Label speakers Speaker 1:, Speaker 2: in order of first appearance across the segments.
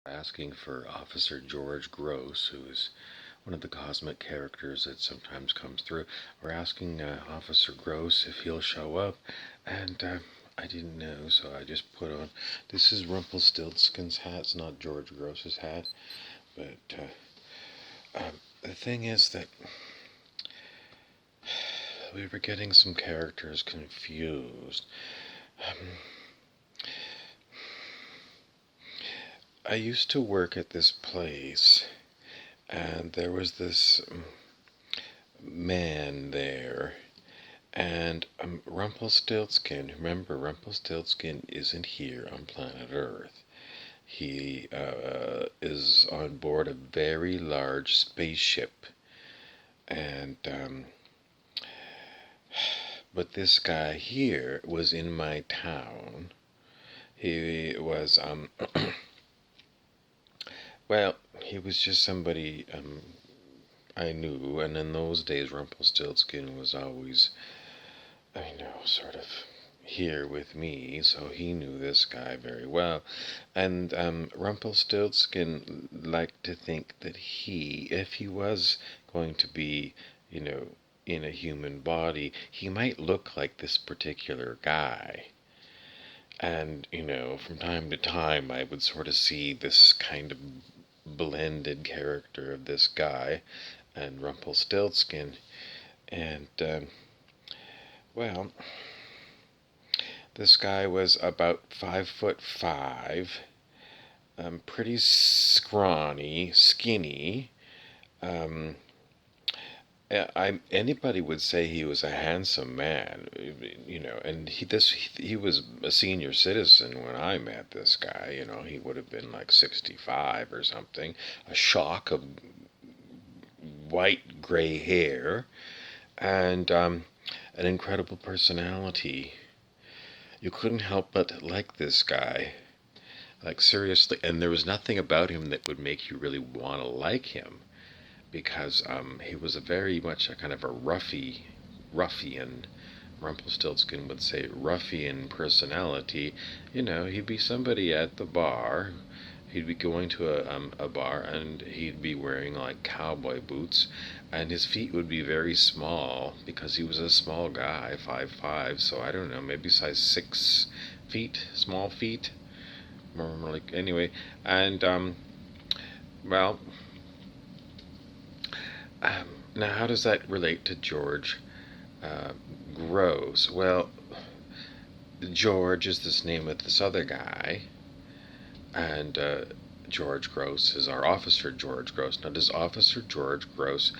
Speaker 1: asking for Officer George Gross, who is one of the cosmic characters that sometimes comes through. We're asking Officer Gross if he'll show up, and I didn't know, so I just put on. This is Rumpelstiltskin's hat. It's not George Gross's hat, but the thing is that we were getting some characters confused. I used to work at this place, and there was this man there, and Rumpelstiltskin. Remember, Rumpelstiltskin isn't here on planet Earth. He is on board a very large spaceship, and but this guy here was in my town. He was well, he was just somebody I knew, and in those days Rumpelstiltskin was always, sort of here with me, so he knew this guy very well. And Rumpelstiltskin liked to think that if he was going to be, in a human body, he might look like this particular guy. And, from time to time, I would sort of see this kind of blended character of this guy and Rumpelstiltskin. And, well, this guy was about 5'5", pretty scrawny, skinny. Anybody would say he was a handsome man, and he was a senior citizen when I met this guy. He would have been like 65 or something. A shock of white gray hair, and an incredible personality. You couldn't help but like this guy. Like, seriously, and there was nothing about him that would make you really want to like him, because he was a very much a kind of a ruffian. Rumpelstiltskin would say ruffian personality. He'd be somebody at the bar. He'd be going to a bar, and he'd be wearing like cowboy boots, and his feet would be very small because he was a small guy, 5'5", so I don't know, maybe size 6 feet, small feet, more like, anyway. And well, now how does that relate to George Gross? Well, George is this name of this other guy, and George Gross is our Officer George Gross. Now, does Officer George Gross,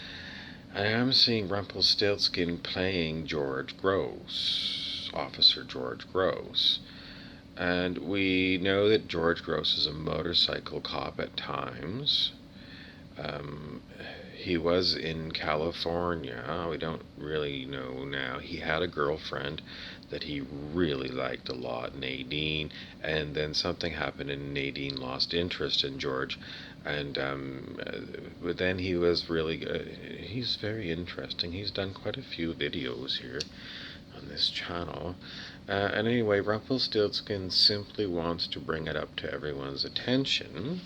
Speaker 1: I am seeing Rumpelstiltskin playing George Gross, Officer George Gross. And we know that George Gross is a motorcycle cop at times. He was in California. We don't really know now. He had a girlfriend that he really liked a lot, Nadine, and then something happened and Nadine lost interest in George. And but then he was really he's very interesting. He's done quite a few videos here on this channel. And anyway, Rumpelstiltskin simply wants to bring it up to everyone's attention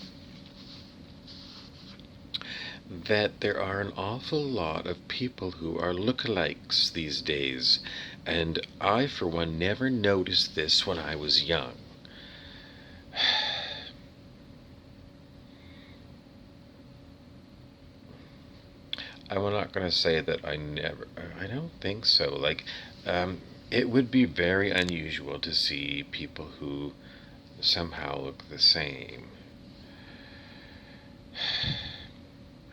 Speaker 1: that there are an awful lot of people who are lookalikes these days, and I, for one, never noticed this when I was young. I'm not going to say that I don't think so. Like, it would be very unusual to see people who somehow look the same.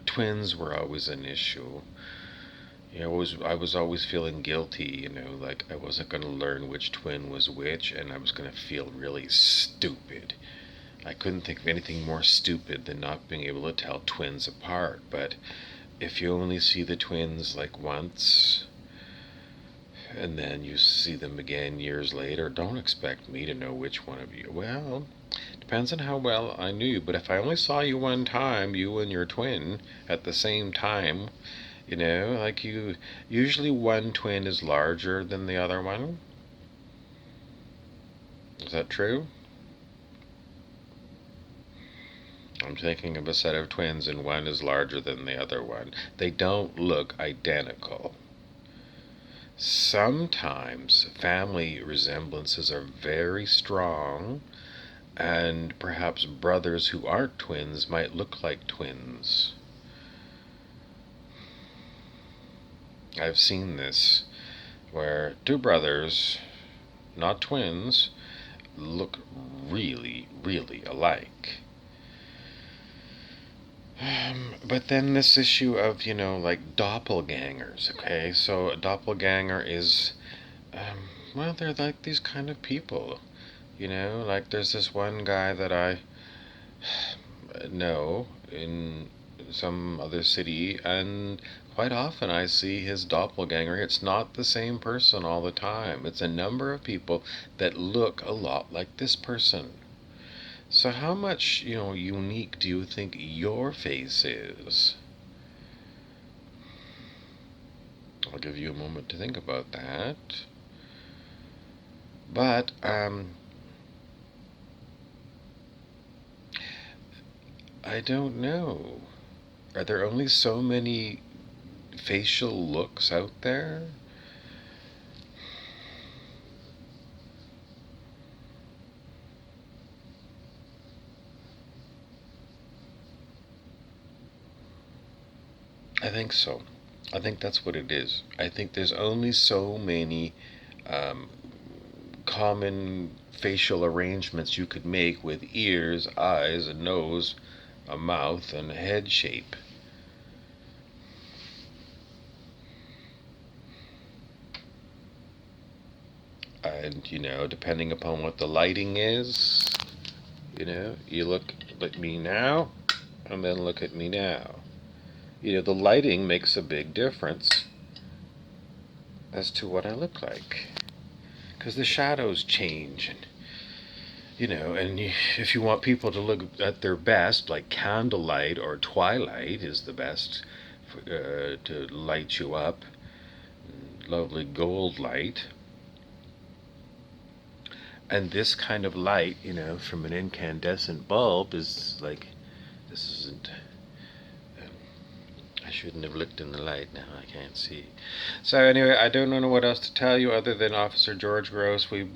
Speaker 1: Twins were always an issue. I was always feeling guilty, like I wasn't going to learn which twin was which, and I was going to feel really stupid. I couldn't think of anything more stupid than not being able to tell twins apart, but if you only see the twins like once, and then you see them again years later, don't expect me to know which one of you. Well, depends on how well I knew you, but if I only saw you one time, you and your twin, at the same time, like usually one twin is larger than the other one. Is that true? I'm thinking of a set of twins, and one is larger than the other one. They don't look identical. Sometimes family resemblances are very strong, and perhaps brothers who aren't twins might look like twins. I've seen this where two brothers, not twins, look really, really alike. But then this issue of, like doppelgangers, okay? So a doppelganger is, well, they're like these kind of people, Like there's this one guy that I know in some other city, and quite often I see his doppelganger. It's not the same person all the time. It's a number of people that look a lot like this person. So how much, unique do you think your face is? I'll give you a moment to think about that. But I don't know. Are there only so many facial looks out there? I think so. I think that's what it is. I think there's only so many um, common facial arrangements you could make with ears, eyes, a nose, a mouth, and a head shape. And, depending upon what the lighting is, you look at me now, and then look at me now. The lighting makes a big difference as to what I look like. Because the shadows change, and if you want people to look at their best, like candlelight or twilight is the best to light you up. Lovely gold light. And this kind of light, from an incandescent bulb is like, this isn't. I shouldn't have looked in the light now. I can't see. So anyway, I don't know what else to tell you other than Officer George Gross. We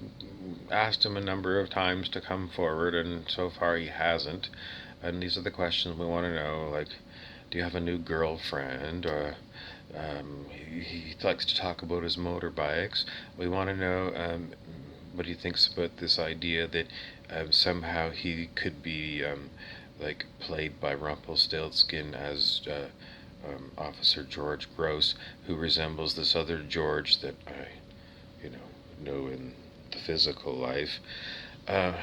Speaker 1: asked him a number of times to come forward, and so far he hasn't. And these are the questions we want to know, like, do you have a new girlfriend? Or he likes to talk about his motorbikes. We want to know what he thinks about this idea that somehow he could be like played by Rumpelstiltskin as Officer George Gross, who resembles this other George that I, know in the physical life. Uh,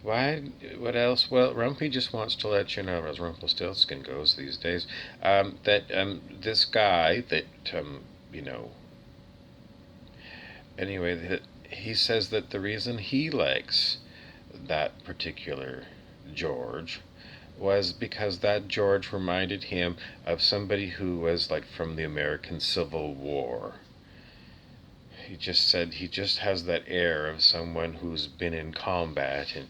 Speaker 1: why? What else? Well, Rumpy just wants to let you know, as Rumpelstiltskin goes these days, that this guy that you know. Anyway, that he says that the reason he likes that particular George was because that George reminded him of somebody who was like from the American Civil War. He just said he just has that air of someone who's been in combat, and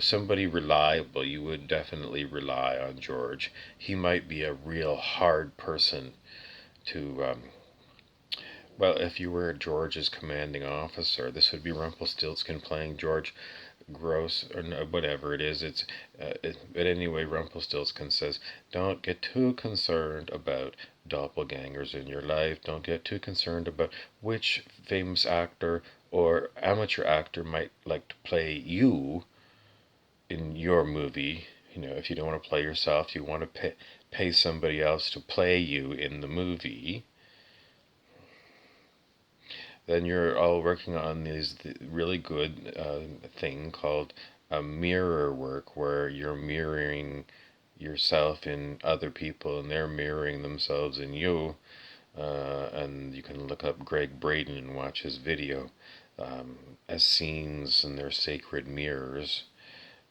Speaker 1: somebody reliable. You would definitely rely on George. He might be a real hard person to well, if you were George's commanding officer, this would be Rumpelstiltskin playing George Gross, or no, whatever it is. But anyway, Rumpelstiltskin says, don't get too concerned about doppelgangers in your life. Don't get too concerned about which famous actor or amateur actor might like to play you in your movie. If you don't want to play yourself, you want to pay somebody else to play you in the movie. Then you're all working on these really good thing called mirror work, where you're mirroring yourself in other people and they're mirroring themselves in you. And you can look up Greg Braden and watch his video as scenes in their sacred mirrors,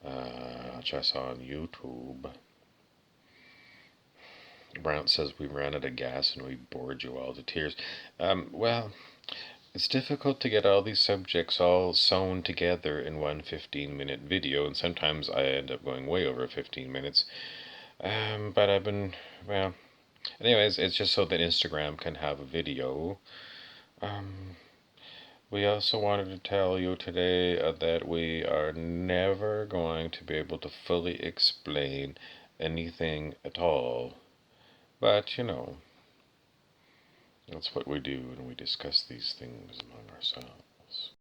Speaker 1: which I saw on YouTube. Brant says we ran out of gas and we bored you all to tears. Well, It's difficult to get all these subjects all sewn together in one 15-minute video, and sometimes I end up going way over 15 minutes. But I've been, well, anyways, it's just so that Instagram can have a video. Um, we also wanted to tell you today that we are never going to be able to fully explain anything at all. But, that's what we do when we discuss these things among ourselves.